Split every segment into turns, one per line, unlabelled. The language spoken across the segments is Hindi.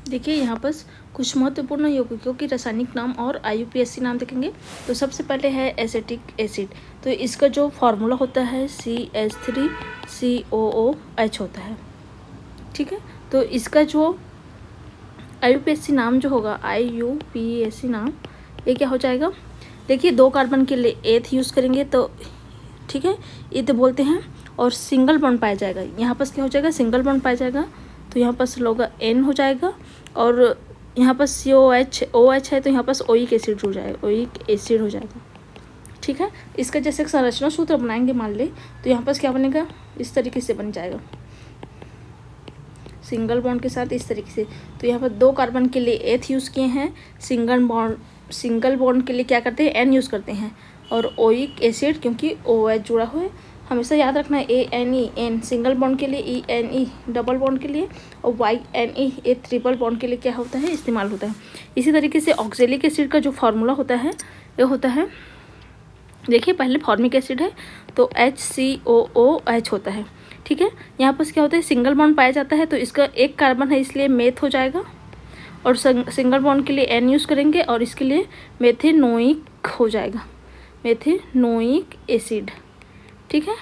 देखिए यहाँ पर कुछ महत्वपूर्ण यौगिकों की रासायनिक नाम और IUPAC नाम देखेंगे। तो सबसे पहले है एसिटिक एसिड। तो इसका जो फार्मूला होता है CH3COOH होता है, ठीक है। तो इसका जो IUPAC नाम जो होगा, IUPAC नाम, ये क्या हो जाएगा? देखिए 2 कार्बन के लिए एथ यूज़ करेंगे तो ठीक है, इथ बोलते हैं, और सिंगल बॉन्ड पाया जाएगा। यहाँ पर क्या हो जाएगा? सिंगल बॉन्ड पाया जाएगा, तो यहाँ पर होगा N हो जाएगा, और यहाँ पर OH है तो यहाँ पर ओइक एसिड हो जाएगा, ठीक है। इसका जैसे संरचना सूत्र बनाएंगे मान ले, तो यहाँ पर क्या बनेगा? इस तरीके से बन जाएगा, सिंगल बॉन्ड के साथ इस तरीके से। तो यहाँ पर 2 कार्बन के लिए एथ यूज़ किए हैं, सिंगल बॉन्ड के लिए क्या करते हैं? N यूज़ करते हैं, और ओइक एसिड क्योंकि OH जुड़ा हुआ है, हमेशा याद रखना है ANE सिंगल बॉन्ड के लिए, ENE डबल बॉन्ड के लिए, और YNE ट्रिपल बॉन्ड के लिए क्या होता है? इस्तेमाल होता है। इसी तरीके से ऑक्जेलिक एसिड का जो फार्मूला होता है, ये होता है, देखिए पहले फॉर्मिक एसिड है तो HCOOH होता है, ठीक है। यहाँ पर क्या होता है? सिंगल बॉन्ड पाया जाता है, तो इसका 1 कार्बन है इसलिए मेथ हो जाएगा, और सिंगल बॉन्ड के लिए N यूज़ करेंगे, और इसके लिए मेथेनोइक हो जाएगा, मेथेनोइक एसिड, ठीक है।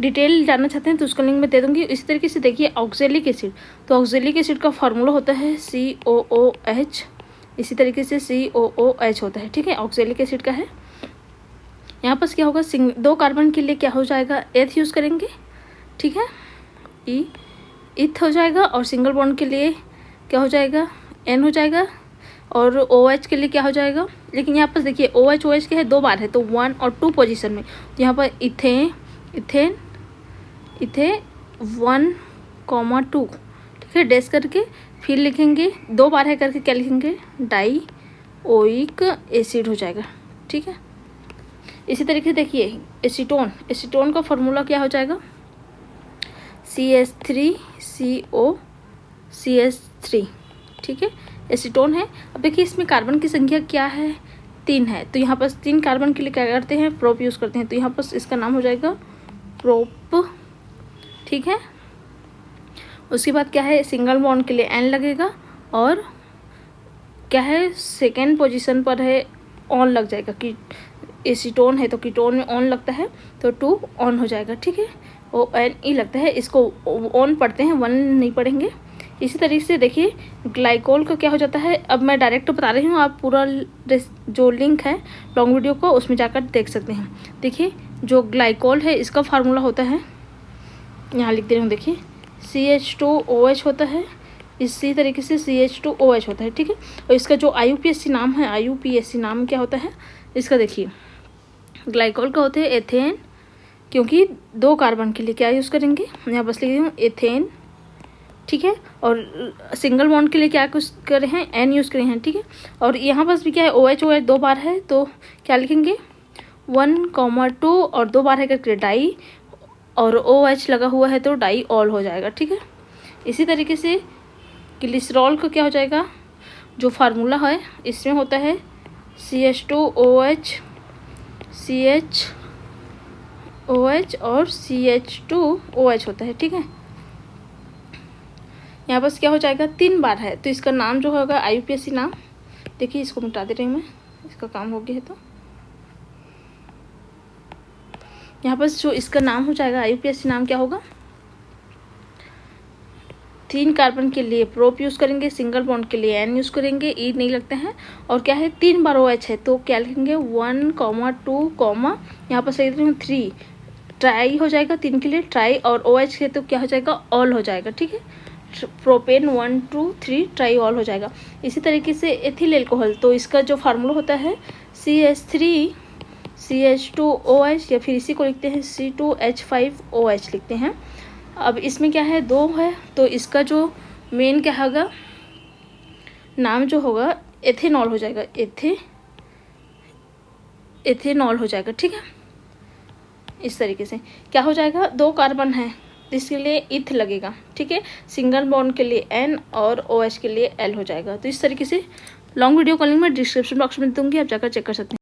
डिटेल जानना चाहते हैं तो उसका लिंक मैं दे दूँगी। इसी तरीके से देखिए ऑक्जेलिक एसिड, तो ऑक्जेलिक एसिड का फार्मूला होता है COOH, इसी तरीके से COOH होता है, ठीक है, ऑक्जेलिक एसिड का है। यहाँ पर क्या होगा? 2 कार्बन के लिए क्या हो जाएगा? एथ यूज़ करेंगे, ठीक है, इथ हो जाएगा, और सिंगल बॉन्ड के लिए क्या हो जाएगा? N हो जाएगा, और OH के लिए क्या हो जाएगा? लेकिन यहाँ पर देखिए OH के है 2 बार है, तो 1 और 2 पोजीशन में, तो यहाँ पर इथे 1,2, ठीक है, डैश करके फिर लिखेंगे, 2 बार है करके क्या लिखेंगे? डाई ओइक एसिड हो जाएगा, ठीक है। इसी तरीके से देखिए एसीटोन का फॉर्मूला क्या हो जाएगा? CH3COCH3, ठीक है, एसीटोन है। अब देखिए इसमें कार्बन की संख्या क्या है? 3 है, तो यहाँ पर 3 कार्बन के लिए क्या करते हैं? प्रोप यूज़ करते हैं, तो यहाँ पर इसका नाम हो जाएगा प्रोप, ठीक है। उसके बाद क्या है? सिंगल बॉन्ड के लिए N लगेगा, और क्या है? सेकेंड पोजीशन पर है ऑन लग जाएगा, कि एसीटोन है तो कीटोन में ऑन लगता है, तो 2 ऑन हो जाएगा, ठीक है। ONE लगता है, इसको ऑन पढ़ते हैं, 1 नहीं पढ़ेंगे। इसी तरीके से देखिए ग्लाइकोल का क्या हो जाता है? अब मैं डायरेक्ट बता रही हूँ, आप पूरा जो लिंक है लॉन्ग वीडियो को उसमें जाकर देख सकते हैं। देखिए जो ग्लाइकोल है इसका फार्मूला होता है, यहाँ लिख दे रही हूँ, देखिए CH2OH होता है, इसी तरीके से CH2OH होता है, ठीक है। और इसका जो IUPAC नाम है, IUPAC नाम क्या होता है इसका? देखिए ग्लाइकोल का होते हैं एथेन, क्योंकि 2 कार्बन के लिए क्या यूज़ करेंगे? यहाँ बस लिख रही हूँ एथेन, ठीक है। और सिंगल बॉन्ड के लिए क्या कुछ करे हैं? N यूज़ करे हैं, ठीक है। और यहाँ बस भी क्या है? OH 2 बार है, तो क्या लिखेंगे? 1,2, और 2 बार है करके डाई, और OH लगा हुआ है तो डाई ऑल हो जाएगा, ठीक है। इसी तरीके से ग्लिसरॉल का क्या हो जाएगा? जो फार्मूला है इसमें होता है CH2OH और CH2OH होता है, ठीक है। यहाँ बस क्या हो जाएगा? 3 बार है, तो इसका नाम जो होगा IUPAC नाम, देखिए इसको मिटा दे रही हूँ मैं, इसका काम हो गया है। तो यहाँ पर जो इसका नाम हो जाएगा IUPAC नाम क्या होगा? 3 कार्बन के लिए प्रोप यूज़ करेंगे, सिंगल बॉन्ड के लिए N यूज़ करेंगे, E नहीं लगते हैं, और क्या है? 3 बार OH है, तो क्या लिखेंगे? 1,2, यहाँ पर सही 3, ट्राई हो जाएगा, 3 के लिए ट्राई, और OH है तो क्या हो जाएगा? ऑल हो जाएगा, ठीक है। प्रोपेन 1, 2, 3 ट्राई ऑल हो जाएगा। इसी तरीके से एथिल एल्कोहल, तो इसका जो फार्मूला होता है CH3CH2OH, या फिर इसी को लिखते हैं C2H5OH लिखते हैं। अब इसमें क्या है? 2 है, तो इसका जो मेन क्या होगा? नाम जो होगा एथेनॉल हो जाएगा, एथेनॉल हो जाएगा, ठीक है। इस तरीके से क्या हो जाएगा? 2 कार्बन है, इसके लिए इथ लगेगा, ठीक है। सिंगल बॉन्ड के लिए N, और OH के लिए L हो जाएगा। तो इस तरीके से लॉन्ग वीडियो का लिंक मैं डिस्क्रिप्शन बॉक्स में दूंगी, आप जाकर चेक कर सकते हैं।